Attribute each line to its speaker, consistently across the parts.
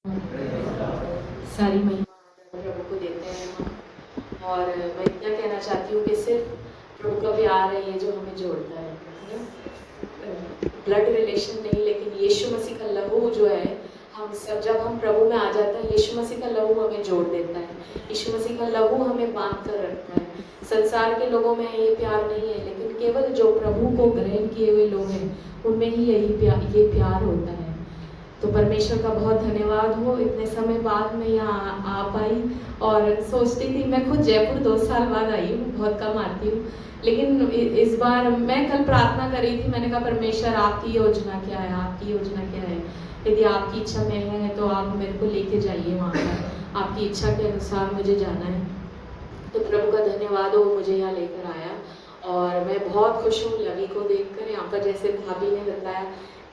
Speaker 1: सारी महिमा प्रभु को देते हैं हम। और मैं इतना कहना चाहती हूँ कि सिर्फ प्रभु का प्यार है ये जो हमें जोड़ता है ना, ब्लड रिलेशन नहीं, लेकिन यीशु मसीह का लहू जो है, हम सब जब हम प्रभु में आ जाते हैं, यीशु मसीह का लहू हमें जोड़ देता है। यीशु मसीह का लहू हमें बांध कर रखता है। संसार के लोगों में ये प्यार नहीं है, लेकिन केवल जो प्रभु को ग्रहण किए हुए लोग हैं उनमें ही ये प्यार होता है। तो परमेश्वर का बहुत धन्यवाद हो, इतने समय बाद मैं यहाँ आ पाई। और सोचती थी, मैं खुद जयपुर 2 साल बाद आई हूँ, बहुत कम आती हूँ, लेकिन इस बार मैं कल प्रार्थना कर रही थी। मैंने कहा परमेश्वर आपकी योजना क्या है, आपकी योजना क्या है? यदि आपकी इच्छा में है तो आप मेरे को लेके जाइए वहाँ पर, आपकी इच्छा के अनुसार मुझे जाना है। तो प्रभु का धन्यवाद हो, मुझे यहाँ लेकर आया और मैं बहुत खुश हूँ लवी को देखकर। यहाँ पर जैसे भाभी ने बताया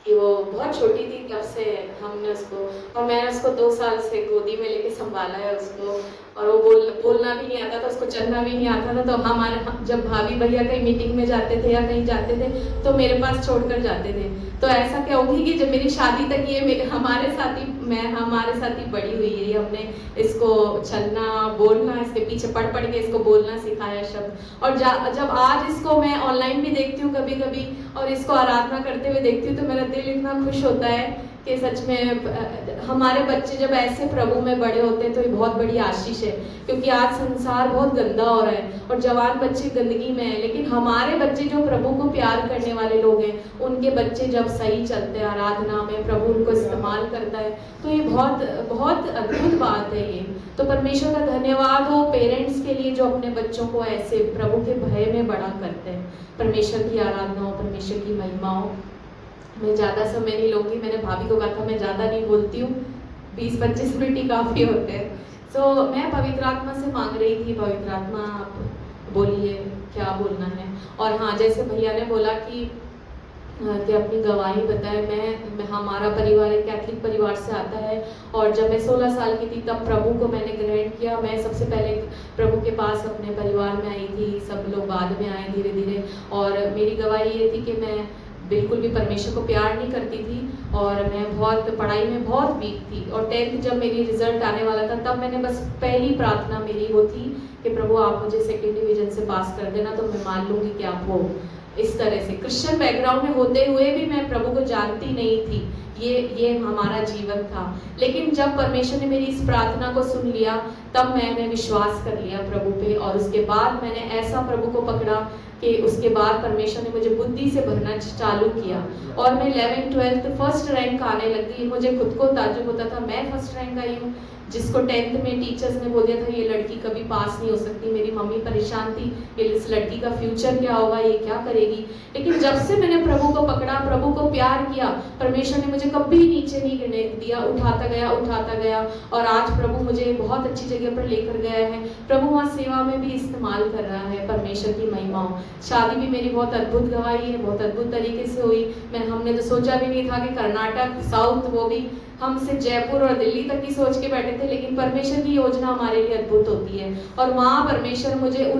Speaker 1: कि वो बहुत छोटी थी तब से हमने उसको, और मैंने उसको 2 साल से गोदी में लेके संभाला है उसको। और वो बोलना भी नहीं आता था, उसको चलना भी नहीं आता था। तो हमारे जब भाभी भैया कहीं मीटिंग में जाते थे या कहीं जाते थे तो मेरे पास छोड़कर जाते थे। तो ऐसा क्या होगी कि जब मेरी शादी तक ये हमारे साथ ही बड़ी हुई है। हमने इसको चलना बोलना, इसके पीछे पढ़ पढ़ के इसको बोलना सिखाया शब्द। और जब आज इसको मैं ऑनलाइन भी देखती हूँ कभी कभी और इसको आराधना करते हुए देखती हूँ तो मेरा दिल इतना खुश होता है कि सच में हमारे बच्चे जब ऐसे प्रभु में बड़े होते हैं तो ये बहुत बड़ी आशीष है। क्योंकि आज संसार बहुत गंदा हो रहा है और जवान बच्चे गंदगी में है, लेकिन हमारे बच्चे जो प्रभु को प्यार करने वाले लोग हैं उनके बच्चे जब सही चलते हैं आराधना में, प्रभु उनको इस्तेमाल करता है, तो ये बहुत बहुत अद्भुत बात है ये। तो परमेश्वर का धन्यवाद हो पेरेंट्स के लिए जो अपने बच्चों को ऐसे प्रभु के भय में बड़ा करते हैं। परमेश्वर की आराधना हो, परमेश्वर की महिमा हो। मैं ज़्यादा समय नहीं लूँगी, मैंने भाभी को कहा था मैं ज़्यादा नहीं बोलती हूँ, 20-25 मिनट ही काफ़ी होते हैं। तो मैं पवित्र आत्मा से मांग रही थी, पवित्र आत्मा आप बोलिए क्या बोलना है। और हाँ, जैसे भैया ने बोला कि अपनी गवाही बताए। मैं हमारा परिवार एक कैथलिक परिवार से आता है और जब मैं 16 साल की थी तब प्रभु को मैंने ग्रहण किया। मैं सबसे पहले प्रभु के पास अपने परिवार में आई थी, सब लोग बाद में आए धीरे धीरे। और मेरी गवाही ये थी कि मैं बिल्कुल भी परमेश्वर को प्यार नहीं करती थी और मैं बहुत पढ़ाई में बहुत वीक थी। और 10th जब मेरी रिजल्ट आने वाला था तब मैंने बस पहली प्रार्थना मेरी वो थी कि प्रभु आप मुझे 2nd डिवीजन से पास कर देना, तो मैं मान लूँगी कि आप हो। इस तरह से क्रिश्चियन बैकग्राउंड में होते हुए भी मैं प्रभु को जानती नहीं थी, ये हमारा जीवन था। लेकिन जब परमेश्वर ने मेरी इस प्रार्थना को सुन लिया तब मैंने विश्वास कर लिया प्रभु पे। और उसके बाद मैंने ऐसा प्रभु को पकड़ा कि उसके बाद परमेश्वर ने मुझे बुद्धि से भरना चालू किया और मैं 11th 12th फर्स्ट रैंक आने लगी। मुझे खुद को ताज्जुब होता था, मैं फर्स्ट रैंक आई हूँ, जिसको 10th में टीचर्स ने बोल दिया था ये लड़की कभी पास नहीं हो सकती। मेरी मम्मी परेशान थी कि इस लड़की का फ्यूचर क्या होगा, ये क्या करेगी। लेकिन जब से मैंने प्रभु को पकड़ा, प्रभु को प्यार किया, परमेश्वर ने मुझे कभी नीचे नहीं गिरने दिया, उठाता गया। और आज प्रभु मुझे बहुत अच्छी जगह पर लेकर गया है। प्रभु वहाँ सेवा में भी इस्तेमाल कर रहा है, परमेश्वर की महिमा हो। शादी भी मेरी बहुत अद्भुत गवाही है, बहुत अद्भुत तरीके से हुई। हमने तो सोचा भी नहीं था कि कर्नाटक साउथ, वो भी हम सिर्फ जयपुर और दिल्ली तक ही सोच के बैठे थे, लेकिन परमेश्वर की योजना हमारे लिए अद्भुत होती है। और वहाँ परमेश्वर मुझे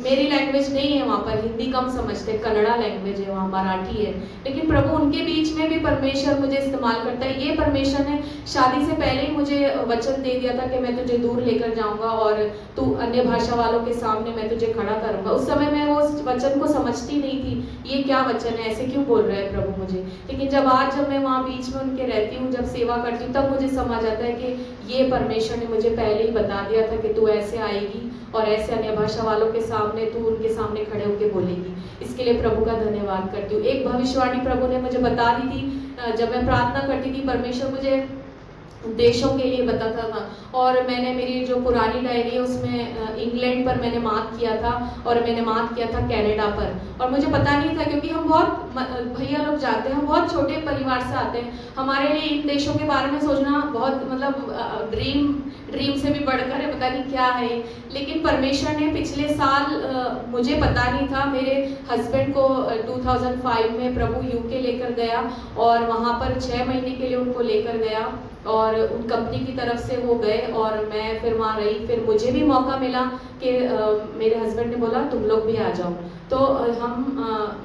Speaker 1: मेरी लैंग्वेज नहीं है, वहाँ पर हिंदी कम समझते, कन्नड़ा लैंग्वेज है, वहाँ मराठी है, लेकिन प्रभु उनके बीच में भी परमेश्वर मुझे इस्तेमाल करता है। ये परमेश्वर ने शादी से पहले ही मुझे वचन दे दिया था कि मैं तुझे दूर लेकर जाऊंगा और तू अन्य भाषा वालों के सामने मैं तुझे खड़ा करूंगा। उस समय मैं वो वचन को समझती नहीं थी, ये क्या वचन है, ऐसे क्यों बोल रहा है प्रभु मुझे। लेकिन आज जब मैं वहाँ बीच में उनके रहती हूँ, जब सेवा करती हूँ, तब मुझे समझ आता है कि ये परमेश्वर ने मुझे पहले ही बता दिया था कि तू ऐसे आएगी और ऐसे अन्य भाषा वालों के सामने तू उनके सामने खड़े होकर बोलेगी। इसके लिए प्रभु का धन्यवाद करती हूँ। एक भविष्यवाणी प्रभु ने मुझे बता दी थी, जब मैं प्रार्थना करती थी, परमेश्वर मुझे देशों के लिए बताता था। और मैंने मेरी जो पुरानी डायरी है उसमें इंग्लैंड पर मैंने मार्क किया था और मैंने मार्क किया था कनाडा पर। और मुझे पता नहीं था, क्योंकि हम बहुत भैया लोग जाते हैं, हम बहुत छोटे परिवार से आते हैं, हमारे लिए इन देशों के बारे में सोचना बहुत मतलब ड्रीम से भी बढ़कर है, पता नहीं क्या है। लेकिन परमेश्वर ने पिछले साल, मुझे पता नहीं था, मेरे हस्बैंड को 2005 में प्रभु यूके लेकर गया और वहाँ पर 6 महीने के लिए उनको लेकर गया और उन कंपनी की तरफ से वो गए और मैं फिर वहाँ रही। फिर मुझे भी मौका मिला कि मेरे हस्बैंड ने बोला तुम लोग भी आ जाओ। तो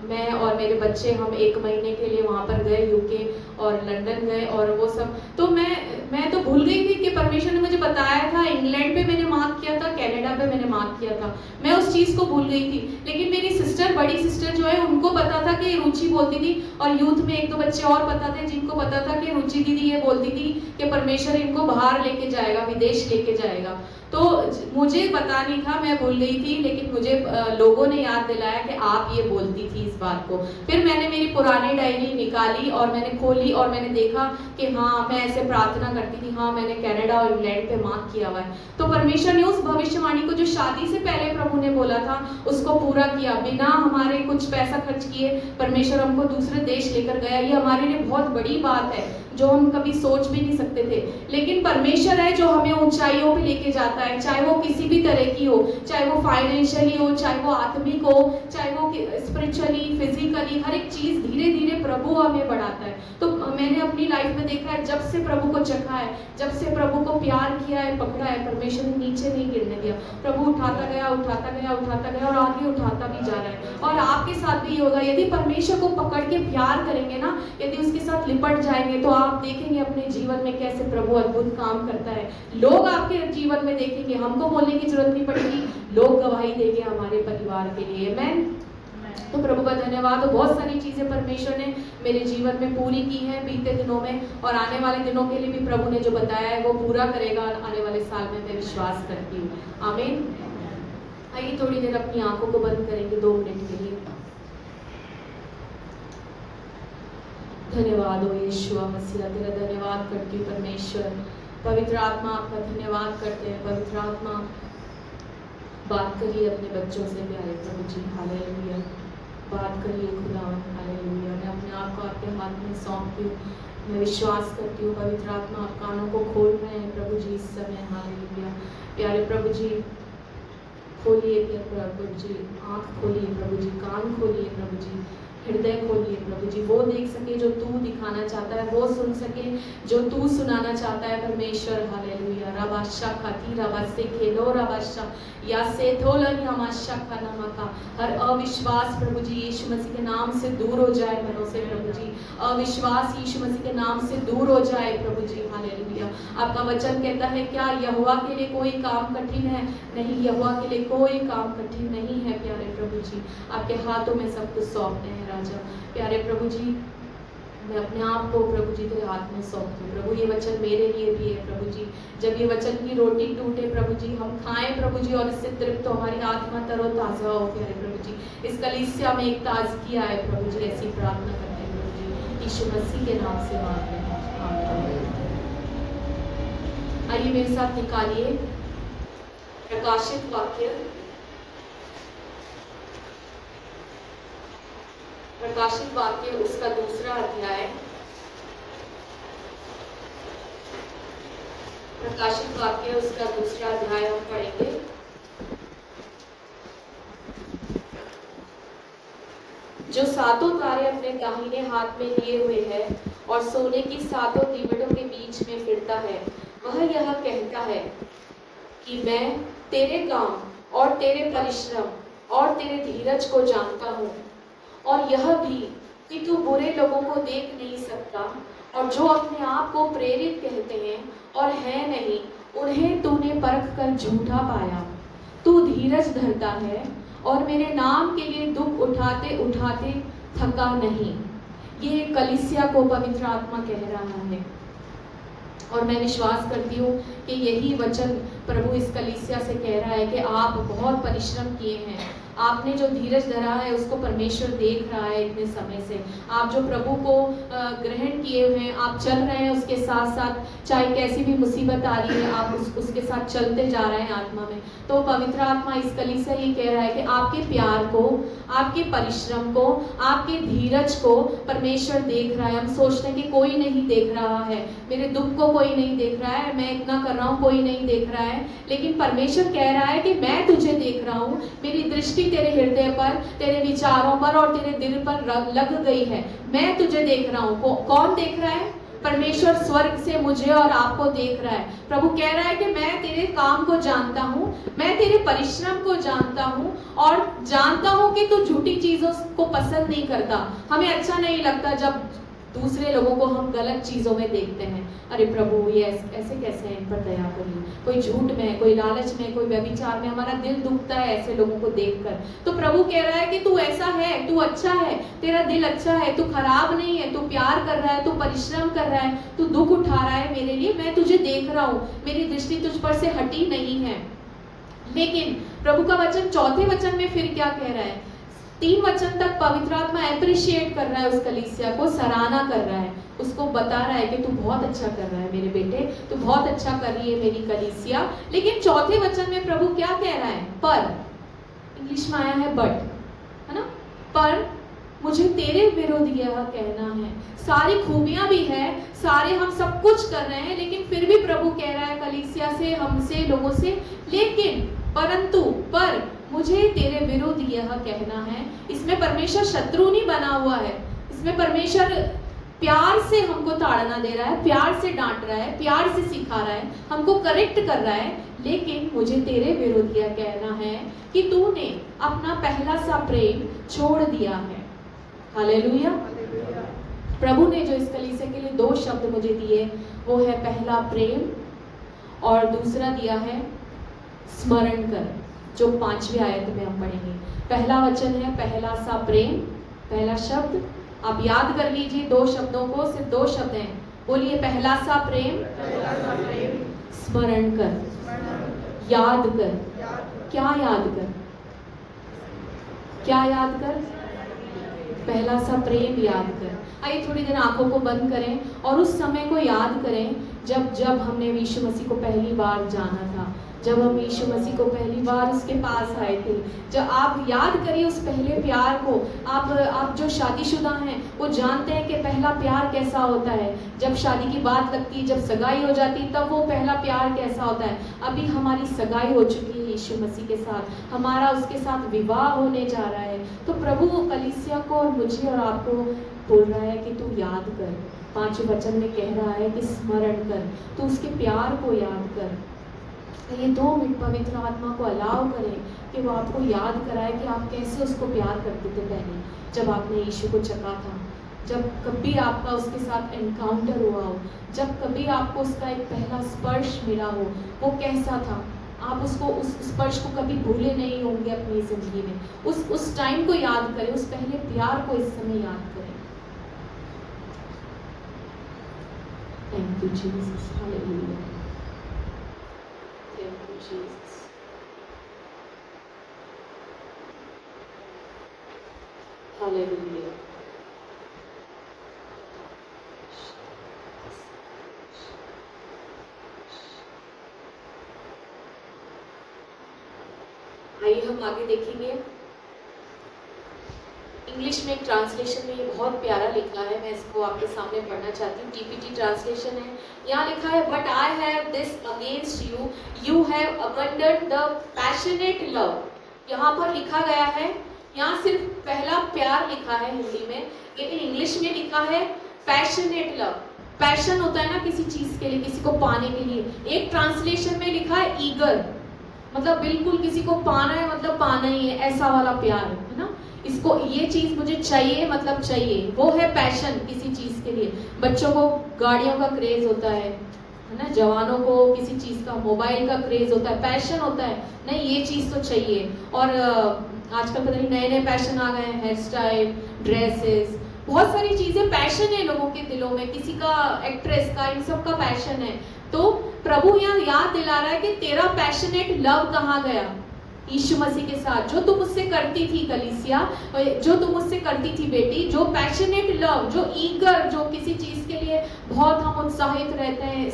Speaker 1: मैं और मेरे बच्चे हम 1 महीने के लिए वहाँ पर गए, यूके और लंदन गए और वो सब। तो मैं तो भूल गई थी कि परमेश्वर ने मुझे बताया था, इंग्लैंड पे मैंने मार्क किया था, कनाडा पे मैंने मार्क किया था, मैं उस चीज़ को भूल गई थी। लेकिन मेरी सिस्टर, बड़ी सिस्टर जो है, उनको पता था कि रुचि बोलती थी, और यूथ में 1-2 बच्चे और पता थे जिनको पता था कि रुचि दीदी ये बोलती थी कि परमेश्वर इनको बाहर लेके जाएगा, विदेश लेके जाएगा। तो मुझे पता नहीं था, मैं भूल गई थी, लेकिन मुझे लोगों ने याद दिलाया कि आप ये बोलती थी इस बात को। फिर मैंने मेरी पुरानी डायरी निकाली और मैंने खोली और मैंने देखा कि हाँ, मैं ऐसे प्रार्थना करती थी, हाँ मैंने कनाडा और इंग्लैंड पे मार्क किया हुआ है। तो परमेश्वर ने उस भविष्यवाणी को जो शादी से पहले प्रभु ने बोला था उसको पूरा किया, बिना हमारे कुछ पैसा खर्च किए परमेश्वर हमको दूसरे देश लेकर गया। ये हमारे लिए बहुत बड़ी बात है जो हम कभी सोच भी नहीं सकते थे। लेकिन परमेश्वर है जो हमें ऊंचाइयों पे लेके जाता है, चाहे वो किसी भी तरह की हो, चाहे वो फाइनेंशियली हो, चाहे वो आत्मिक हो, चाहे वो स्पिरिचुअली, फिजिकली, हर एक चीज धीरे धीरे प्रभु हमें बढ़ाता है। तो मैंने अपनी लाइफ में देखा है, जब से प्रभु को चखा है, जब से प्रभु को प्यार किया है, पकड़ा है, परमेश्वर ने नीचे नहीं गिरने दिया। प्रभु उठाता गया, उठाता गया, उठाता गया और आगे उठाता भी जा रहा है। और आपके साथ भी होगा, यदि परमेश्वर को पकड़ के प्यार करेंगे ना, यदि उसके साथ लिपट जाएंगे, तो आप देखेंगे अपने जीवन में कैसे प्रभु अद्भुत काम करता है। लोग आपके जीवन में देखेंगे, हमको बोलने की जरूरत नहीं पड़ेगी, लोग गवाही देंगे हमारे परिवार के लिए। मैं तो प्रभु का धन्यवाद। और बहुत सारी चीजें परमेश्वर ने मेरे जीवन में पूरी की है बीते दिनों में, और आने वाले दिनों के लिए भी प्रभु ने जो बताया है वो पूरा करेगा आने वाले साल में, मैं विश्वास करती हूँ। आमीन। आइए थोड़ी देर अपनी आंखों को बंद करेंगे 2 मिनट के लिए। धन्यवाद हो यीशु मसीह, तेरा धन्यवाद करती हूँ परमेश्वर। पवित्र आत्मा आपका धन्यवाद करते हैं। पवित्र आत्मा बात करिए अपने बच्चों से प्यारे प्रभु जी। हालेलुया। बात करिए खुदावन। हालेलुया। मैं अपने आप को आपके हाथ में सौंपती हूँ। मैं विश्वास करती हूँ पवित्र आत्मा आप कानों को खोल रहे हैं प्रभु जी इस समय। हालेलुया। प्यारे प्रभु जी खोलिए प्रभु जी, आँख खोलिए प्रभु जी, कान खोलिए प्रभु जी, हृदय खोलिए प्रभु जी। वो देख सके जो तू दिखाना चाहता है, वो सुन सके जो तू सुनाना चाहता है परमेश्वर। हालेलुया। रबाशा खाती रबासे खेलो रबाशा या से थोलन हमाशा खाना मका। हर अविश्वास प्रभु जी यीशु मसीह के नाम से दूर हो जाए मनों से प्रभु जी। अविश्वास यीशु मसीह के नाम से दूर हो जाए प्रभु जी। हालेलुया। आपका वचन कहता है क्या यहोवा के लिए कोई काम कठिन है? नहीं, यहोवा के लिए कोई काम कठिन नहीं है प्यारे प्रभु जी। आपके हाथों में सब कुछ सौंपते हैं राजा। प्यारे प्रभु जी मैं अपने आप को प्रभु जी तेरे हाथ में सौंपती हूँ प्रभु। ये वचन मेरे लिए भी है प्रभु जी। जब ये वचन की रोटी टूटे प्रभु जी, हम खाएं प्रभु जी और इससे तृप्त हो, हमारी आत्मा तरोताजा हो प्यारे प्रभु जी। इस कलीसिया में एक ताजगी आए प्रभु जी, ऐसी प्रार्थना करते हैं प्रभु जी, यीशु मसीह के नाम से मांगते हैं। आइए मेरे साथ निकालिए प्रकाशित वाक्य, प्रकाशित वाक्य उसका 2रा अध्याय। प्रकाशित वाक्य उसका 2रा अध्याय हम पढ़ेंगे। जो 7 तारे अपने दाहिने हाथ में लिए हुए है और सोने की 7 दीवटों के बीच में फिरता है, वह यह कहता है कि मैं तेरे काम और तेरे परिश्रम और तेरे धीरज को जानता हूँ, और यह भी कि तू बुरे लोगों को देख नहीं सकता, और जो अपने आप को प्रेरित कहते हैं और है नहीं, उन्हें तूने परख कर झूठा पाया। तू धीरज धरता है और मेरे नाम के लिए दुख उठाते उठाते थका नहीं। ये कलीसिया को पवित्र आत्मा कह रहा है, और मैं विश्वास करती हूँ कि यही वचन प्रभु इस कलीसिया से कह रहा है कि आप बहुत परिश्रम किए हैं, आपने जो धीरज धरा है उसको परमेश्वर देख रहा है इतने समय से। आप जो प्रभु को ग्रहण किए हुए हैं, आप चल रहे हैं उसके साथ साथ, चाहे कैसी भी मुसीबत आ रही है आप उसके साथ चलते जा रहे हैं आत्मा में। तो पवित्र आत्मा इस कलीसिया ये कह रहा है कि आपके प्यार को, आपके परिश्रम को, आपके धीरज को परमेश्वर देख रहा है। हम सोचते हैं कि कोई नहीं देख रहा है, मेरे दुख को कोई नहीं देख रहा है, मैं इतना कर रहा हूँ कोई नहीं देख रहा है, लेकिन परमेश्वर कह रहा है कि मैं तुझे देख रहा हूँ। मेरी दृष्टि तेरे हृदय पर, तेरे विचारों पर और तेरे दिल पर लग गई है। मैं तुझे देख रहा हूँ। कौन देख रहा है? परमेश्वर स्वर्ग से मुझे और आपको देख रहा है। प्रभु कह रहा है कि मैं तेरे काम को जानता हूँ, मैं तेरे परिश्रम को जानता हूँ और जानता हूँ कि तू झूठी चीजों को पसंद नहीं करता। हमें अच्छा नहीं लगता जब दूसरे लोगों को हम गलत चीजों में देखते हैं। अरे प्रभु ये ऐसे कैसे हैं, इन पर दया करिए। कोई झूठ में, कोई लालच में, कोई व्यभिचार में, हमारा दिल दुखता है ऐसे लोगों को देखकर। तो प्रभु कह रहा है कि तू ऐसा है, तू अच्छा है, तेरा दिल अच्छा है, तू खराब नहीं है, तू प्यार कर रहा है, तू परिश्रम कर रहा है, तू दुख उठा रहा है मेरे लिए, मैं तुझे देख रहा हूँ, मेरी दृष्टि तुझ पर से हटी नहीं है। लेकिन प्रभु का वचन चौथे वचन में फिर क्या कह रहा है? 3 वचन तक पवित्र आत्मा एप्रिशिएट कर रहा है उस कलीसिया को, सराहना कर रहा है, उसको बता रहा है कि तू बहुत अच्छा कर रहा है मेरे बेटे, तू बहुत अच्छा कर रही है मेरी कलीसिया। लेकिन चौथे वचन में प्रभु क्या कह रहा है? पर, इंग्लिश में आया है बट, है ना? पर मुझे तेरे विरुद्ध यह कहना है। सारी खूबियां भी है, सारे हम सब कुछ कर रहे हैं, लेकिन फिर भी प्रभु कह रहा है कलीसिया से, हमसे, लोगों से, लेकिन परंतु पर मुझे तेरे विरुद्ध यह कहना है। इसमें परमेश्वर शत्रु नहीं बना हुआ है, इसमें परमेश्वर प्यार से हमको ताड़ना दे रहा है, प्यार से डांट रहा है, प्यार से सिखा रहा है, हमको करेक्ट कर रहा है। लेकिन मुझे तेरे विरुद्ध यह कहना है कि तूने अपना पहला सा प्रेम छोड़ दिया है। हालेलुया। प्रभु ने जो इस कलीसिया के लिए 2 शब्द मुझे दिए, वो है पहला प्रेम और दूसरा दिया है स्मरण कर, जो 5वीं आयत में हम पढ़ेंगे। पहला वचन है पहला सा प्रेम, पहला शब्द आप याद कर लीजिए, 2 शब्दों को, सिर्फ 2 शब्द हैं। बोलिए पहला सा प्रेम, स्मरण कर, याद कर। क्या याद कर? क्या याद कर? पहला सा प्रेम याद कर। आइए थोड़ी देर आंखों को बंद करें और उस समय को याद करें जब हमने यीशु मसीह को पहली बार जाना था, जब हम यीशु मसीह को पहली बार उसके पास आए थे। जब आप याद करिए उस पहले प्यार को। आप जो शादीशुदा हैं वो जानते हैं कि पहला प्यार कैसा होता है। जब शादी की बात लगती है, जब सगाई हो जाती है, तब वो पहला प्यार कैसा होता है। अभी हमारी सगाई हो चुकी है यीशु मसीह के साथ, हमारा उसके साथ विवाह होने जा रहा है। तो प्रभु कलीसिया को और मुझे और आपको बोल रहा है कि तू याद कर। 5वें वचन में कह रहा है कि स्मरण कर, तू उसके प्यार को याद कर। ये 2 मिनट पवित्र आत्मा को अलाउ करें कि वो आपको याद कराए कि आप कैसे उसको प्यार करते थे पहले, जब आपने यीशु को चखा था, जब कभी आपका उसके साथ एनकाउंटर हुआ हो, जब कभी आपको उसका एक पहला स्पर्श मिला हो, वो कैसा था। आप उसको, उस स्पर्श को कभी भूले नहीं होंगे अपनी जिंदगी में। उस टाइम को याद करें, उस पहले प्यार को इस समय याद करें। Thank you Jesus, hallelujah, thank you Jesus, hallelujah. आइए हम आगे देखेंगे। इंग्लिश में एक ट्रांसलेशन में ये बहुत प्यारा लिखा है, मैं इसको आपके सामने पढ़ना चाहती हूँ। टीपीटी ट्रांसलेशन है। यहाँ लिखा है, but I have this against you, you have abandoned the passionate love. यहाँ पर लिखा गया है, यहाँ सिर्फ पहला प्यार लिखा है हिंदी में, लेकिन इंग्लिश में लिखा है पैशनेट लव। पैशन होता है ना किसी चीज के लिए, किसी को पाने के लिए। एक ट्रांसलेशन में लिखा है ईगर, मतलब बिल्कुल किसी को पाना है, मतलब पाना ही है, ऐसा वाला प्यार है ना। इसको, ये चीज मुझे चाहिए, मतलब चाहिए, वो है पैशन किसी चीज के लिए। बच्चों को गाड़ियों का क्रेज होता है ना, जवानों को किसी चीज का, मोबाइल का क्रेज होता है, पैशन होता है, नहीं ये चीज तो चाहिए। और आजकल पता नहीं नए नए पैशन आ गए हैं, हेयर स्टाइल, ड्रेसेस, बहुत सारी चीजें पैशन है लोगों के दिलों में, किसी का, एक्ट्रेस का, इन सब का पैशन है। तो प्रभु यहाँ याद दिला रहा है कि तेरा पैशनेट लव कहाँ गया यीशु मसीह के साथ, जो तुम मुझसे करती थी कलीसिया, जो तुम मुझसे करती थी बेटी, जो पैशनेट लव, जो ईगर, जो किसी चीज के लिए बहुत हम उत्साहित रहते हैं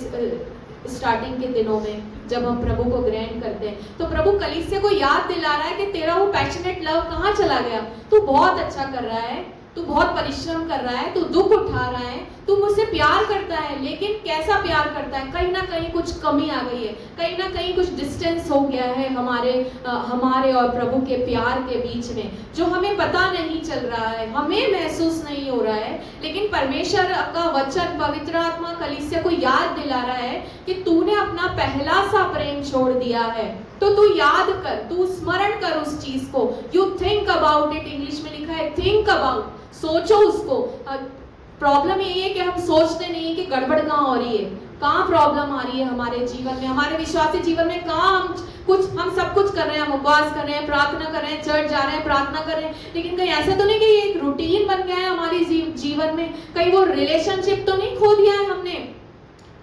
Speaker 1: स्टार्टिंग के दिनों में जब हम प्रभु को ग्रहण करते हैं। तो प्रभु कलीसिया को याद दिला रहा है कि तेरा वो पैशनेट लव कहाँ चला गया। तू बहुत अच्छा कर रहा है,
Speaker 2: तू बहुत परिश्रम कर रहा है, तू दुख उठा रहा है, तू मुझसे प्यार करता है, लेकिन कैसा प्यार करता है? कहीं ना कहीं कुछ कमी आ गई है, कहीं ना कहीं कुछ डिस्टेंस हो गया है हमारे और प्रभु के प्यार के बीच में, जो हमें पता नहीं चल रहा है, हमें महसूस नहीं हो रहा है। लेकिन परमेश्वर का वचन, पवित्र आत्मा कलीसिया को याद दिला रहा है कि तूने अपना पहला सा प्रेम छोड़ दिया है। तो तू याद कर, तू स्मरण कर उस चीज को। You think about it, English में लिखा है थिंक अबाउट, सोचो उसको। प्रॉब्लम यही है कि हम सोचते नहीं है कि गड़बड़ कहाँ हो रही है, कहाँ प्रॉब्लम आ रही है हमारे जीवन में, हमारे विश्वासी जीवन में, कहाँ हम सब कुछ कर रहे हैं, हम उपवास कर रहे हैं, प्रार्थना कर रहे हैं, चर्च जा रहे हैं, प्रार्थना कर रहे हैं, लेकिन कहीं ऐसा तो नहीं कि ये एक रूटीन बन गया है हमारे जीवन में, कहीं वो रिलेशनशिप तो नहीं खो दिया है हमने?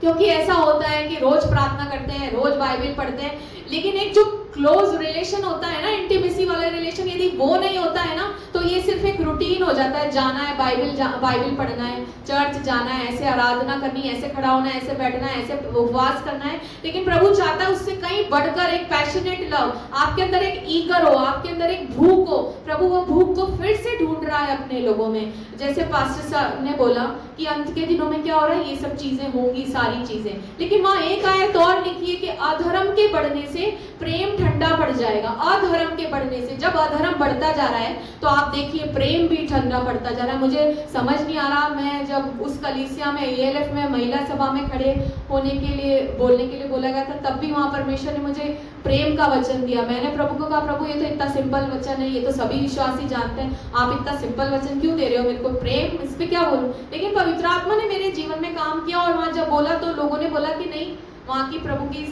Speaker 2: क्योंकि ऐसा होता है कि रोज प्रार्थना करते हैं, रोज बाइबल पढ़ते हैं, लेकिन एक जो क्लोज रिलेशन होता है ना, इंटीमेसी वाला रिलेशन, यदि वो नहीं होता है ना, तो ये सिर्फ एक रूटीन हो जाता है। जाना है, बाइबल पढ़ना है, चर्च जाना है, ऐसे आराधना करनी है, ऐसे खड़ा होना है, ऐसे बैठना है, ऐसे उपवास करना है। लेकिन प्रभु चाहता है उससे कहीं बढ़कर एक पैशनेट लव, आपके अंदर एक ईगर हो, आपके अंदर एक भूख हो। प्रभु वो भूख को फिर से ढूंढ रहा है अपने लोगों में। जैसे पास्टर साहब ने बोला कि अंत के दिनों में क्या हो रहा है, ये सब चीजें होंगी, सारी चीजें, लेकिन वहां एक आयत और लिखी है कि अधर्म के बढ़ने से प्रेम ठंडा पड़ जाएगा। अधर्म के बढ़ने से, जब अधर्म बढ़ता जा रहा है तो आप देखिए प्रेम भी ठंडा पड़ता जा रहा है। मुझे समझ नहीं आ रहा, मैं जब उस कलीसिया में ALF में महिला सभा में खड़े होने के लिए, बोलने के लिए बोला गया था, तब भी वहां परमेश्वर ने मुझे प्रेम का वचन दिया। मैंने प्रभु को कहा, प्रभु ये तो इतना सिंपल वचन है, ये तो सभी विश्वासी जानते हैं, आप इतना सिंपल वचन क्यों दे रहे हो मेरे को, प्रेम, इस पे क्या बोलूं? लेकिन पवित्र आत्मा ने मेरे जीवन में काम किया, और वहां जब बोला तो लोगों ने बोला कि नहीं, वहाँ की प्रभु की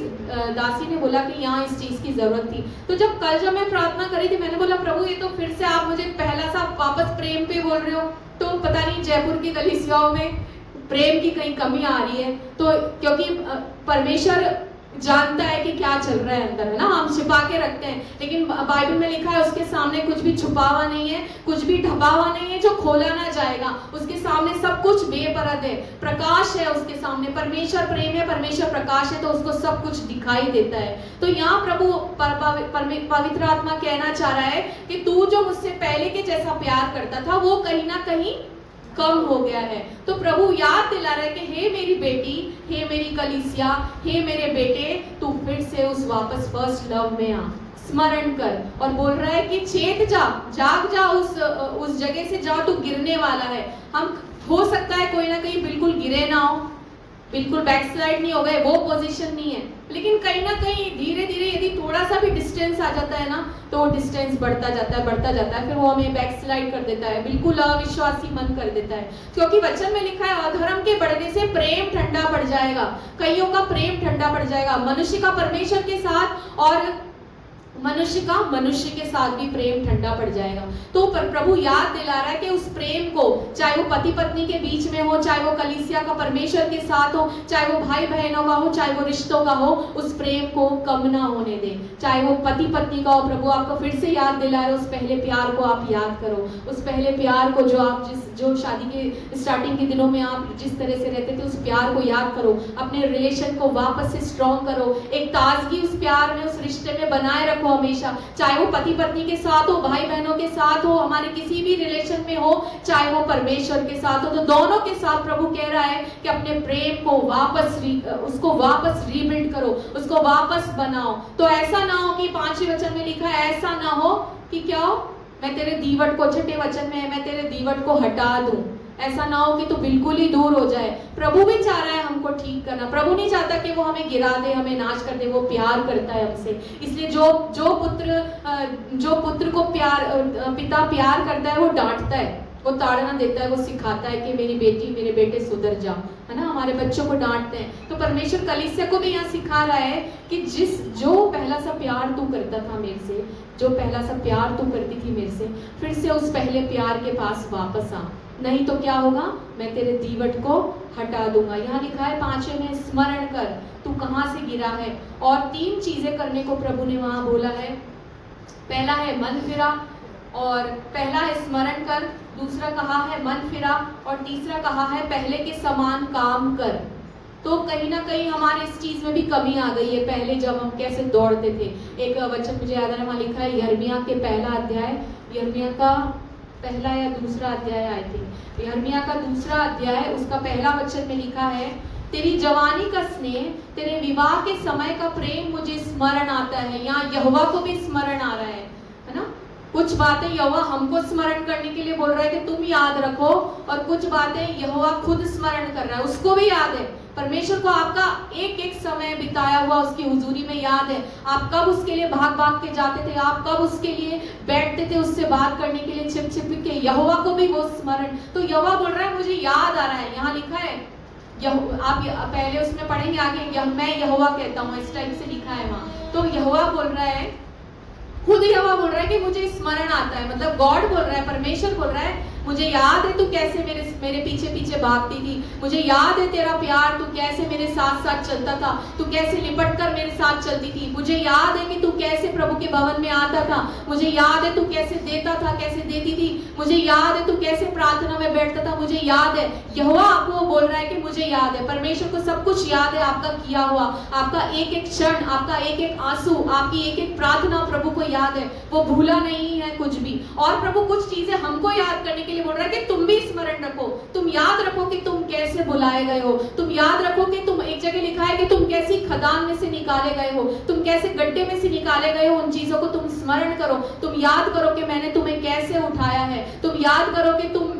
Speaker 2: दासी ने बोला कि यहाँ इस चीज की जरूरत थी। तो जब मैं प्रार्थना करी थी, मैंने बोला प्रभु ये तो फिर से आप मुझे पहला सा वापस प्रेम पे बोल रहे हो। तो पता नहीं जयपुर की कलीसियाओं में प्रेम की कहीं कमी आ रही है, तो क्योंकि परमेश्वर जानता है कि क्या चल रहा है अंदर, है ना, हम छिपा के रखते हैं, लेकिन बाइबल में लिखा है उसके सामने कुछ भी छुपा हुआ नहीं है, कुछ भी ढपा हुआ नहीं है जो खोला ना जाएगा। उसके सामने सब कुछ बेपरद है, प्रकाश है उसके सामने। परमेश्वर प्रेम है, परमेश्वर प्रकाश है, तो उसको सब कुछ दिखाई देता है। तो यहाँ प्रभु पवित्र आत्मा कहना चाह रहा है कि तू जो मुझसे पहले के जैसा प्यार करता था वो कहीं ना कहीं कम हो गया है। तो प्रभु याद दिला रहा है कि हे मेरी बेटी, हे मेरी कलीसिया, हे मेरे बेटे, तू फिर से उस वापस फर्स्ट लव में आ, स्मरण कर। और बोल रहा है कि चेत जा, जाग जा, उस जगह से जा, तू गिरने वाला है। हम हो सकता है कोई ना कहीं बिल्कुल गिरे ना हो, बिल्कुल बैकस्लाइड नहीं हो गए, वो पोजीशन नहीं है, लेकिन कहीं ना कहीं धीरे धीरे यदि थोड़ा सा भी डिस्टेंस आ जाता है ना, तो वो डिस्टेंस बढ़ता जाता है, फिर वो हमें बैकस्लाइड कर देता है, बिल्कुल अविश्वासी मन कर देता है। क्योंकि वचन में लिखा है अधर्म के बढ़ने से प्रेम ठंडा पड़ जाएगा, कईयों का प्रेम ठंडा पड़ जाएगा, मनुष्य का परमेश्वर के साथ और मनुष्य का मनुष्य के साथ भी प्रेम ठंडा पड़ जाएगा। तो प्रभु याद दिला रहा है कि उस प्रेम को, चाहे वो पति पत्नी के बीच में हो, चाहे वो कलीसिया का परमेश्वर के साथ हो, चाहे वो भाई बहनों का हो, चाहे वो रिश्तों का हो, उस प्रेम को कम ना होने दे। चाहे वो पति पत्नी का हो, प्रभु आपको फिर से याद दिला रहे, उस पहले प्यार को आप याद करो, उस पहले प्यार को जो शादी के स्टार्टिंग के दिनों में आप जिस तरह से रहते थे, उस प्यार को याद करो, अपने रिलेशन को वापस से स्ट्रॉन्ग करो, एक ताजगी उस प्यार में, उस रिश्ते में बनाए रखो हमेशा। चाहे वो पति पत्नी के साथ हो, भाई बहनों के साथ हो, हमारे किसी भी रिलेशन में हो, चाहे वो परमेश्वर के साथ हो, तो दोनों के साथ प्रभु कह रहा है कि अपने प्रेम को उसको वापस रीबिल्ड करो, उसको वापस बनाओ। तो ऐसा ना हो कि 5वें वचन में लिखा है, ऐसा ना हो कि क्या हो, मैं तेरे दीवट को, 6ठे वचन में है, मैं तेरे दीवट को हटा दूं। ऐसा ना हो कि तो बिल्कुल ही दूर हो जाए। प्रभु भी चाह रहा है हमको ठीक करना। प्रभु नहीं चाहता कि वो हमें गिरा दे, हमें नाश कर दे, वो प्यार करता है हमसे। इसलिए जो पुत्र को पिता प्यार करता है, वो डांटता है, वो ताड़ना देता है, वो सिखाता है कि मेरी बेटी मेरे बेटे सुधर जा, है ना। हमारे बच्चों को डांटते हैं। तो परमेश्वर कलीसिया को भी यहाँ सिखा रहा है कि जो पहला सा प्यार तू करता था मेरे से, जो पहला सा प्यार तू करती थी मेरे से, फिर से उस पहले प्यार के पास वापस आ, नहीं तो क्या होगा, मैं तेरे दीवट को हटा दूंगा। यहाँ लिखा है 5वें में, स्मरण कर तू कहाँ से गिरा है। और 3 चीजें करने को प्रभु ने वहां बोला है। पहला है मन फिरा, और पहला है स्मरण कर, दूसरा कहा है मन फिरा, और तीसरा कहा है पहले के समान काम कर। तो कहीं ना कहीं हमारे इस चीज में भी कमी आ गई है। पहले जब हम कैसे दौड़ते थे, एक वचन मुझे याद है, वहां लिखा है यिर्मयाह के पहला अध्याय, यिर्मयाह का पहला या दूसरा अध्याय आई थिंक, यिर्मयाह का दूसरा अध्याय उसका पहला वचन में लिखा है, तेरी जवानी का स्नेह, तेरे विवाह के समय का प्रेम मुझे स्मरण आता है। यहाँ यहोवा को भी स्मरण आ रहा है ना। कुछ बातें यहोवा हमको स्मरण करने के लिए बोल रहा है कि तुम याद रखो, और कुछ बातें यहोवा खुद स्मरण कर रहा है, उसको भी याद है। परमेश्वर को आपका एक एक समय बिताया हुआ उसकी हुजूरी में याद है। आप कब उसके लिए भाग भाग के जाते थे, आप कब उसके लिए बैठते थे उससे बात करने के लिए छिप छिप के, यहोवा को भी वो स्मरण। तो यहोवा बोल रहा है मुझे याद आ रहा है। यहाँ लिखा है, आप पहले उसमें पढ़ेंगे आगे, मैं यहोवा कहता हूँ, इस टाइप से लिखा है वहाँ। तो यहोवा बोल रहा है, खुद यहोवा बोल रहा है कि मुझे स्मरण आता है, मतलब गॉड बोल रहा है, परमेश्वर बोल रहा है, मुझे याद है तू कैसे मेरे पीछे पीछे भागती थी, मुझे याद है तेरा प्यार, तू कैसे मेरे साथ साथ चलता था, तू कैसे लिपट कर मेरे साथ चलती थी, मुझे याद है कि तू कैसे प्रभु के भवन में आता था, मुझे याद है तू कैसे देता था, कैसे देती थी, मुझे याद है तू कैसे प्रार्थना में बैठता था, मुझे याद है। यहोवा आपको बोल रहा है कि मुझे याद है। परमेश्वर को सब कुछ याद है, आपका किया हुआ, आपका एक एक क्षण, आपका एक एक आंसू, आपकी एक एक प्रार्थना प्रभु को याद है, वो भूला नहीं है कुछ भी। और प्रभु कुछ चीजें हमको याद करने के लिए बोल रहा है कि तुम भी स्मरण रखो, तुम याद रखो कि तुम कैसे बुलाए गए हो, तुम याद रखो कि तुम, एक जगह लिखा है कि तुम कैसी खदान में से निकाले गए हो, तुम कैसे गड्ढे में से निकाले गए हो, उन चीजों को तुम स्मरण करो, तुम याद करो कि मैंने तुम्हें कैसे उठाया है, तुम याद करो कि तुम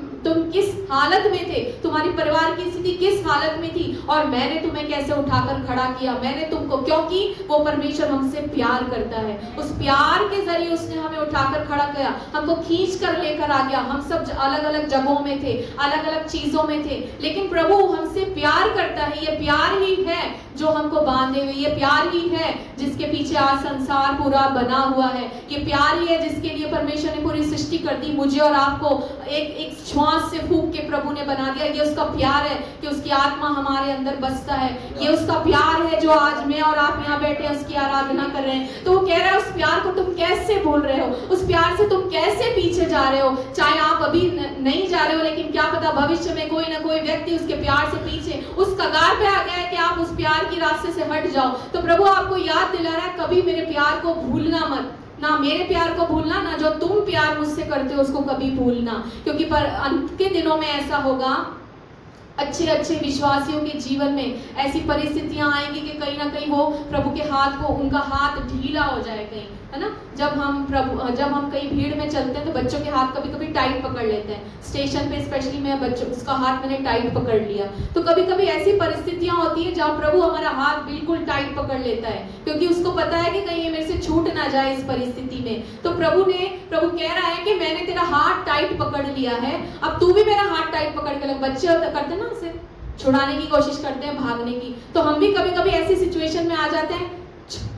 Speaker 2: किस हालत में थे, तुम्हारी परिवार की स्थिति किस हालत में थी, और मैंने तुम्हें कैसे उठाकर खड़ा किया, मैंने तुमको, क्योंकि वो परमेश्वर हमसे प्यार करता है, उस प्यार के जरिए उसने हमें उठाकर खड़ा किया, हमको खींच कर लेकर आ गया। हम सब अलग अलग जगहों में थे, अलग अलग चीजों में थे, लेकिन प्रभु हमसे प्यार करता है। ये प्यार ही है जो हमको बांधे हुए, ये प्यार ही है जिसके पीछे आज संसार पूरा बना हुआ है, ये प्यार ही है जिसके लिए परमेश्वर ने पूरी सृष्टि कर दी, मुझे और आपको एक एक श्वास से फूंक के प्रभु ने बना दिया। ये उसका प्यार है कि उसकी आत्मा हमारे अंदर बसता है, ये उसका प्यार है जो आज मैं और आप यहाँ बैठे उसकी आराधना कर रहे हैं। तो वो कह रहा है उस प्यार को तुम कैसे भूल रहे हो, उस प्यार से तुम कैसे पीछे जा रहे हो। चाहे आप अभी नहीं जा रहे हो, लेकिन क्या पता भविष्य में कोई ना कोई व्यक्ति उसके प्यार से पीछे उस कगार पे आ गया है कि आप उस प्यार की रास्ते से हट जाओ। तो प्रभु आपको याद दिला रहा है, कभी मेरे प्यार को भूलना मत, ना मेरे प्यार को भूलना, ना जो तुम प्यार मुझसे करते हो उसको कभी भूलना, क्योंकि पर अंत के दिनों में ऐसा होगा, अच्छे अच्छे विश्वासियों के जीवन में ऐसी परिस्थितियां आएंगी कि कहीं ना कहीं वो प्रभु के हाथ को, उनका हाथ ढीला हो जाए कहीं, है ना। जब हम कहीं भीड़ में चलते हैं तो बच्चों के हाथ कभी कभी टाइट पकड़ लेते हैं, स्टेशन पे स्पेशली मैं बच्चों, उसका हाथ मैंने टाइट पकड़ लिया। तो कभी कभी ऐसी परिस्थितियां होती है जहाँ प्रभु हमारा हाथ बिल्कुल टाइट पकड़ लेता है, क्योंकि उसको पता है कि कहीं ये मेरे से छूट ना जाए इस परिस्थिति में। तो प्रभु कह रहा है कि मैंने तेरा हाथ टाइट पकड़ लिया है, अब तू भी मेरा हाथ टाइट पकड़ के लग। बच्चे करते ना उसे छुड़ाने की कोशिश करते हैं, भागने की, तो हम भी कभी कभी ऐसी सिचुएशन में आ जाते हैं,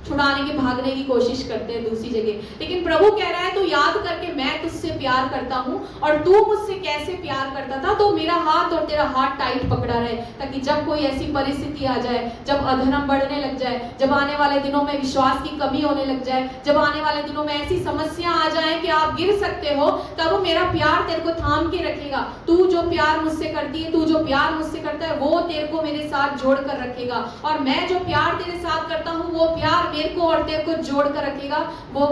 Speaker 2: छुड़ाने की, भागने की कोशिश करते हैं दूसरी जगह। लेकिन प्रभु कह रहा है तू याद करके मैं तुझसे प्यार करता हूँ और तू मुझसे कैसे प्यार करता था, तो मेरा हाथ और तेरा हाथ टाइट पकड़ा रहे, ताकि जब कोई ऐसी परिस्थिति आ जाए, जब अधर्म बढ़ने लग जाए, जब आने वाले दिनों में विश्वास की कमी होने लग जाए, जब आने वाले दिनों में ऐसी समस्या आ जाए कि आप गिर सकते हो, तब मेरा प्यार तेरे को थाम के रखेगा। तू जो प्यार मुझसे करती है, तू जो प्यार मुझसे करता है, वो तेरे को मेरे साथ जोड़ कर रखेगा, और मैं जो प्यार तेरे साथ करता हूँ वो प्यार मेरे को और तेरे को जोड़ कर रखेगा, वो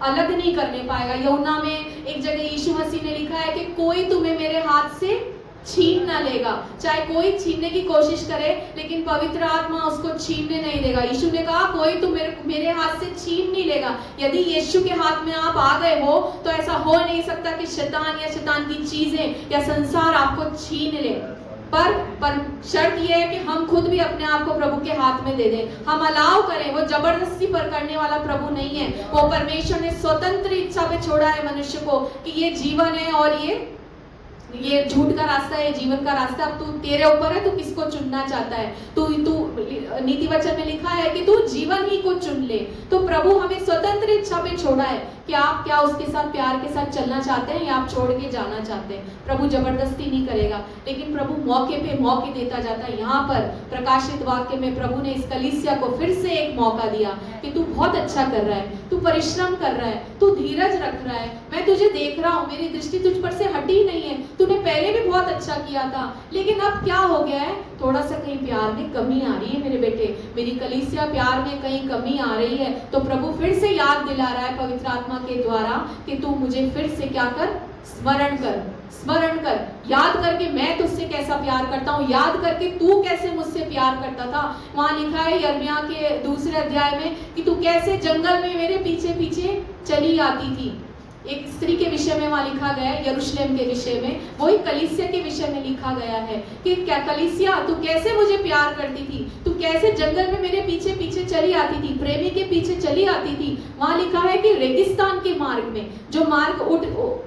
Speaker 2: अलग नहीं करने पाएगा। यूहन्ना में एक जगह यीशु मसीह ने लिखा है कि कोई तुम्हें मेरे हाथ से छीन ना लेगा, चाहे कोई छीनने की कोशिश करे, लेकिन पवित्र आत्मा उसको छीनने नहीं देगा। यीशु ने कहा कोई तुम मेरे हाथ से छीन नहीं लेगा। यदि यीशु के हाथ में आप आ गए हो तो ऐसा हो नहीं सकता कि शैतान या शैतान की चीजें या संसार आपको छीन ले। पर शर्त यह है कि हम खुद भी अपने आप को प्रभु के हाथ में दे दें, हम अलाउ करें। वो जबरदस्ती पर करने वाला प्रभु नहीं है, वो परमेश्वर ने स्वतंत्र इच्छा पे छोड़ा है मनुष्य को कि ये जीवन है और ये झूठ का रास्ता है, जीवन का रास्ता। अब तू, तेरे ऊपर है, तू किसको चुनना चाहता है। तू नीति वचन में लिखा है कि तू जीवन ही को चुन ले। तो प्रभु हमें स्वतंत्र इच्छा पे छोड़ा है कि आप क्या उसके साथ प्यार के साथ चलना चाहते हैं या आप छोड़ के जाना चाहते हैं। प्रभु जबरदस्ती नहीं करेगा, लेकिन प्रभु मौके पे मौके देता जाता है। यहाँ पर प्रकाशित वाक्य में प्रभु ने इस कलीसिया को फिर से एक मौका दिया कि तू बहुत अच्छा कर रहा है, तू परिश्रम कर रहा है, तू धीरज रख रहा है, मैं तुझे देख रहा हूँ, मेरी दृष्टि तुझ पर से हटी नहीं है, तूने पहले भी बहुत अच्छा किया था, लेकिन अब क्या हो गया है, थोड़ा सा कहीं प्यार में कमी आ रही है मेरे बेटे, मेरी कलीसिया प्यार में कहीं कमी आ रही है। तो प्रभु फिर से याद दिला रहा है पवित्र आत्मा के द्वारा कि तू मुझे फिर से क्या कर, स्मरण कर, स्मरण कर, याद करके मैं तुझसे कैसा प्यार करता हूँ, याद करके तू कैसे मुझसे प्यार करता था। वहां लिखा है यिर्मयाह के 2 अध्याय में कि तू कैसे जंगल में मेरे पीछे पीछे चली आती थी। एक स्त्री के विषय में वहां लिखा गया है, यरूशलेम के विषय में, वही कलीसिया के विषय में लिखा गया है कि क्या कलीसिया तू कैसे मुझे प्यार करती थी, तू कैसे जंगल में मेरे पीछे पीछे चली आती थी, प्रेमी के पीछे चली आती थी। वहां लिखा है कि रेगिस्तान के मार्ग में, जो मार्ग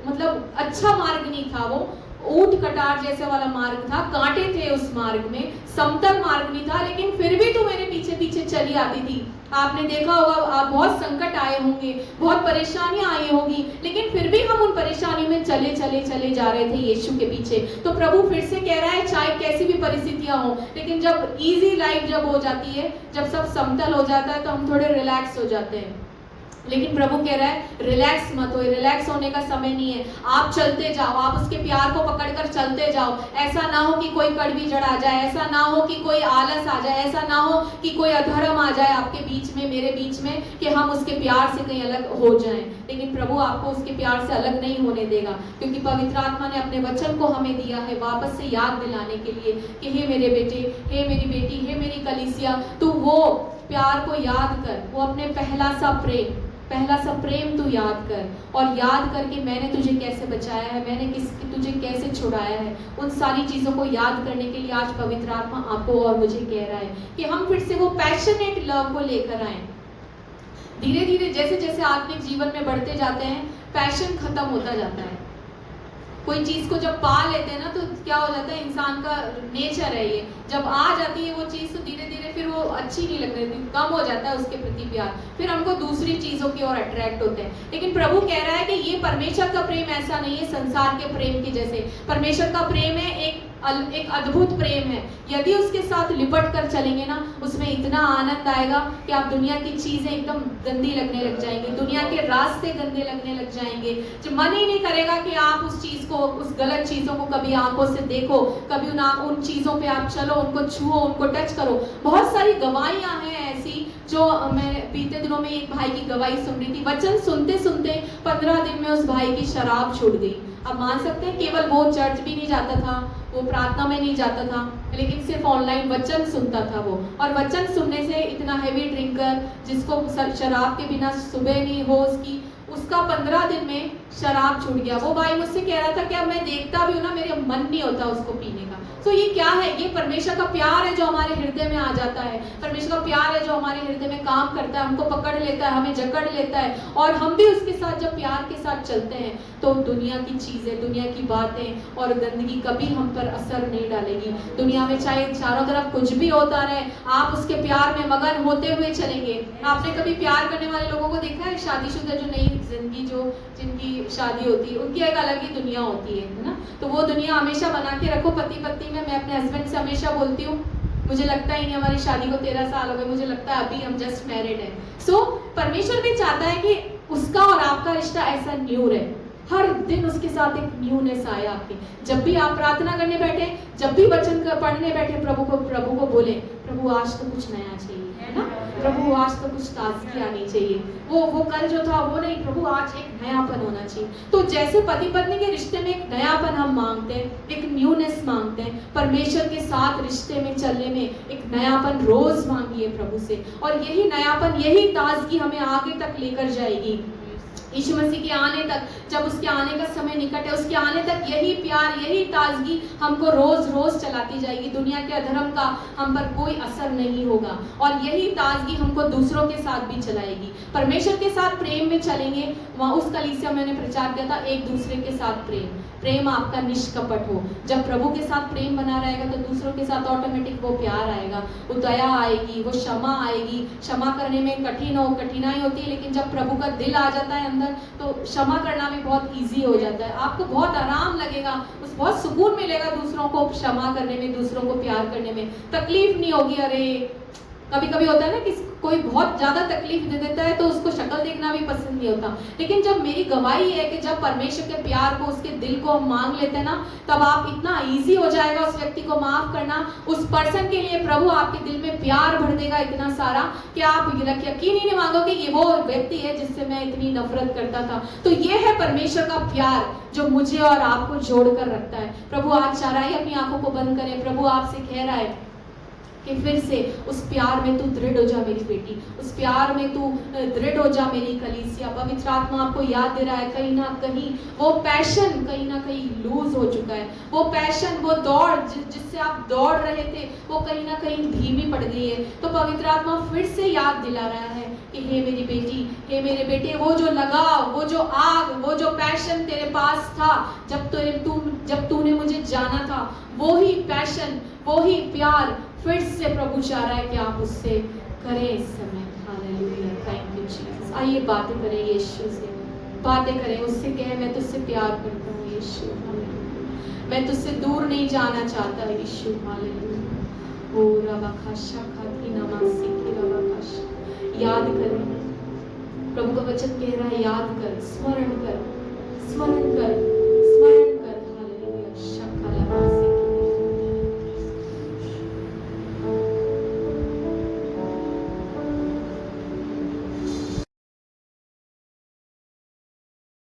Speaker 2: मतलब अच्छा मार्ग नहीं था, वो ऊंट कटार जैसे वाला मार्ग था, कांटे थे उस मार्ग में, समतल मार्ग नहीं था, लेकिन फिर भी तू मेरे पीछे पीछे चली आती थी। आपने देखा होगा, आप बहुत संकट आए होंगे, बहुत परेशानियां आई होंगी, लेकिन फिर भी हम उन परेशानियों में चले चले चले जा रहे थे यीशु के पीछे। तो प्रभु फिर से कह रहा है, चाहे कैसी भी परिस्थितियां हो, लेकिन जब इजी लाइफ जब हो जाती है, जब सब समतल हो जाता है, तो हम थोड़े रिलैक्स हो जाते हैं। लेकिन प्रभु कह रहा है रिलैक्स मत हो, रिलैक्स होने का समय नहीं है। आप चलते जाओ, आप उसके प्यार को पकड़कर चलते जाओ। ऐसा ना हो कि कोई कड़वी जड़ आ जाए, ऐसा ना हो कि कोई आलस आ जाए, ऐसा ना हो कि कोई अधर्म आ जाए आपके बीच में, मेरे बीच में, कि हम उसके प्यार से कहीं अलग हो जाएं। लेकिन प्रभु आपको उसके प्यार से अलग नहीं होने देगा, क्योंकि पवित्र आत्मा ने अपने वचन को हमें दिया है वापस से याद दिलाने के लिए कि हे मेरे बेटे, हे मेरी बेटी, हे मेरी कलीसिया, तू वो प्यार को याद कर, वो अपने पहला सा प्रेम तू याद कर, और याद करके मैंने तुझे कैसे बचाया है, मैंने तुझे कैसे छुड़ाया है। उन सारी चीज़ों को याद करने के लिए आज पवित्र आत्मा आपको और मुझे कह रहा है कि हम फिर से वो पैशनेट लव को लेकर आए। धीरे धीरे जैसे जैसे आत्मिक जीवन में बढ़ते जाते हैं, पैशन खत्म होता जाता है। कोई चीज़ को जब पा लेते हैं ना, तो क्या हो जाता है, इंसान का नेचर है ये, जब आ जाती है वो चीज़, तो धीरे धीरे फिर वो अच्छी नहीं लग रही, कम हो जाता है उसके प्रति प्यार, फिर हमको दूसरी चीज़ों की ओर अट्रैक्ट होते हैं। लेकिन प्रभु कह रहा है कि ये परमेश्वर का प्रेम ऐसा नहीं है संसार के प्रेम के जैसे। परमेश्वर का प्रेम है एक अद्भुत प्रेम है। यदि उसके साथ लिपट कर चलेंगे ना, उसमें इतना आनंद आएगा कि आप दुनिया की चीजें एकदम गंदी लगने लग जाएंगी, दुनिया के रास्ते गंदे लगने लग जाएंगे, जो मन ही नहीं करेगा कि आप उस चीज को, उस गलत चीजों को कभी आंखों से देखो, कभी उन चीजों पे आप चलो, उनको छुओ, उनको टच करो। बहुत सारी गवाहियां हैं ऐसी, जो मैं बीते दिनों में एक भाई की गवाही सुन रही थी। वचन सुनते सुनते 15 दिन में उस भाई की शराब छूट गई। आप मान सकते हैं, केवल वो चर्च भी नहीं जाता था, वो प्रार्थना में नहीं जाता था, लेकिन सिर्फ ऑनलाइन वचन सुनता था वो। और वचन सुनने से इतना हैवी ड्रिंकर, जिसको शराब के बिना सुबह नहीं हो उसका 15 दिन में शराब छूट गया। वो भाई मुझसे कह रहा था कि अब मैं देखता भी हूँ ना, मेरे मन नहीं होता उसको पीने का। तो ये क्या है? ये परमेश्वर का प्यार है जो हमारे हृदय में आ जाता है। परमेश्वर का प्यार है जो हमारे हृदय में काम करता है, हमको पकड़ लेता है, हमें जकड़ लेता है, और हम भी उसके साथ जब प्यार के साथ चलते हैं तो दुनिया की चीजें, दुनिया की बातें और गंदगी कभी हम पर असर नहीं डालेगी। दुनिया में चाहे चारों तरफ कुछ भी होता रहे, आप उसके प्यार में मगन होते हुए चलेंगे। आपने कभी प्यार करने वाले लोगों को देखा है? शादीशुदा जो नई जिंदगी, जो जिनकी शादी होती है, उनकी एक अलग ही दुनिया होती है ना। तो वो दुनिया हमेशा बना के रखो पति पत्नी में। मैं अपने हस्बैंड से हमेशा बोलती हूँ, मुझे लगता ही नहीं हमारी शादी को 13 साल हो गए, मुझे लगता है अभी हम जस्ट मैरिड हैं। सो परमेश्वर भी चाहता है कि उसका और आपका रिश्ता ऐसा न्यू रहे, हर दिन उसके साथ एक न्यूनेस आए आपके। जब भी आप प्रार्थना करने बैठे, जब भी वचन पढ़ने बैठे, प्रभु को बोले, प्रभु आज तो कुछ नया चाहिए, है ना प्रभु, आज तो कुछ ताजगी आनी चाहिए। वो कल जो था वो नहीं, प्रभु आज एक नयापन होना चाहिए। तो जैसे पति पत्नी के रिश्ते में एक नयापन हम मांगते हैं, एक न्यूनेस मांगते हैं, परमेश्वर के साथ रिश्ते में चलने में एक नयापन रोज मांगिए प्रभु से, और यही नयापन, यही ताजगी हमें आगे तक लेकर जाएगी। यीशु मसीह के आने तक, जब उसके आने का समय निकट है, उसके आने तक यही प्यार, यही ताजगी हमको रोज रोज चलाती जाएगी। दुनिया के अधर्म का हम पर कोई असर नहीं होगा, और यही ताजगी हमको दूसरों के साथ भी चलाएगी। परमेश्वर के साथ प्रेम में चलेंगे। वहाँ उस कलीसिया मैंने प्रचार किया था, एक दूसरे के साथ प्रेम आपका निष्कपट हो। जब प्रभु के साथ प्रेम बना रहेगा तो दूसरों के साथ ऑटोमेटिक वो प्यार आएगा, वो दया आएगी, वो क्षमा आएगी। क्षमा करने में कठिनाई होती है, लेकिन जब प्रभु का दिल आ जाता है अंदर, तो क्षमा करना भी बहुत ईजी हो जाता है। आपको बहुत आराम लगेगा, बहुत सुकून मिलेगा दूसरों को क्षमा करने में, दूसरों को प्यार करने में। तकलीफ नहीं होगी, अरे कभी कभी होता है ना कि कोई बहुत ज्यादा तकलीफ दे देता है तो उसको शक्ल देखना भी पसंद नहीं होता, लेकिन जब मेरी गवाही है कि जब परमेश्वर के प्यार को, उसके दिल को हम मांग लेते हैं ना, तब आप इतना इजी हो जाएगा उस व्यक्ति को माफ करना। उस पर्सन के लिए प्रभु आपके दिल में प्यार भर देगा इतना सारा कि आप यकीन ही नहीं मांगोगे ये वो व्यक्ति है जिससे मैं इतनी नफरत करता था। तो ये है परमेश्वर का प्यार जो मुझे और आपको जोड़ कर रखता है। प्रभु आज चाह रहा है, अपनी आंखों को बंद करें, प्रभु आपसे कह रहा है कि फिर से उस प्यार में तू दृढ़ हो जा मेरी बेटी, उस प्यार में तू दृढ़ हो जा मेरी कलीसिया। पवित्र आत्मा आपको याद दे रहा है कहीं ना कहीं वो पैशन कहीं ना कहीं लूज हो चुका है, वो पैशन, वो दौड़ जिससे आप दौड़ रहे थे वो कहीं ना कहीं धीमी पड़ गई है। तो पवित्र आत्मा फिर से याद दिला रहा है कि हे मेरी बेटी, हे मेरे बेटे, वो जो लगाव, वो जो आग, वो जो पैशन तेरे पास था जब तूने मुझे जाना था, वो ही पैशन, वो ही प्यार फिर से प्रभु चाह रहा है कि आप उससे करें इस समय। Hallelujah, thank you Jesus. आइए बातें करें यीशु से, बातें करें उससे, कहें मैं तुझसे प्यार करता हूँ यीशु, हालेलुया, मैं तुझसे दूर नहीं जाना चाहता यीशु, हालेलुया। ओ रबाखाशा खाती नमासी की रबाखाशा, याद करें, प्रभु का वचन कह रहा है याद कर, स्मरण कर, स्मरण कर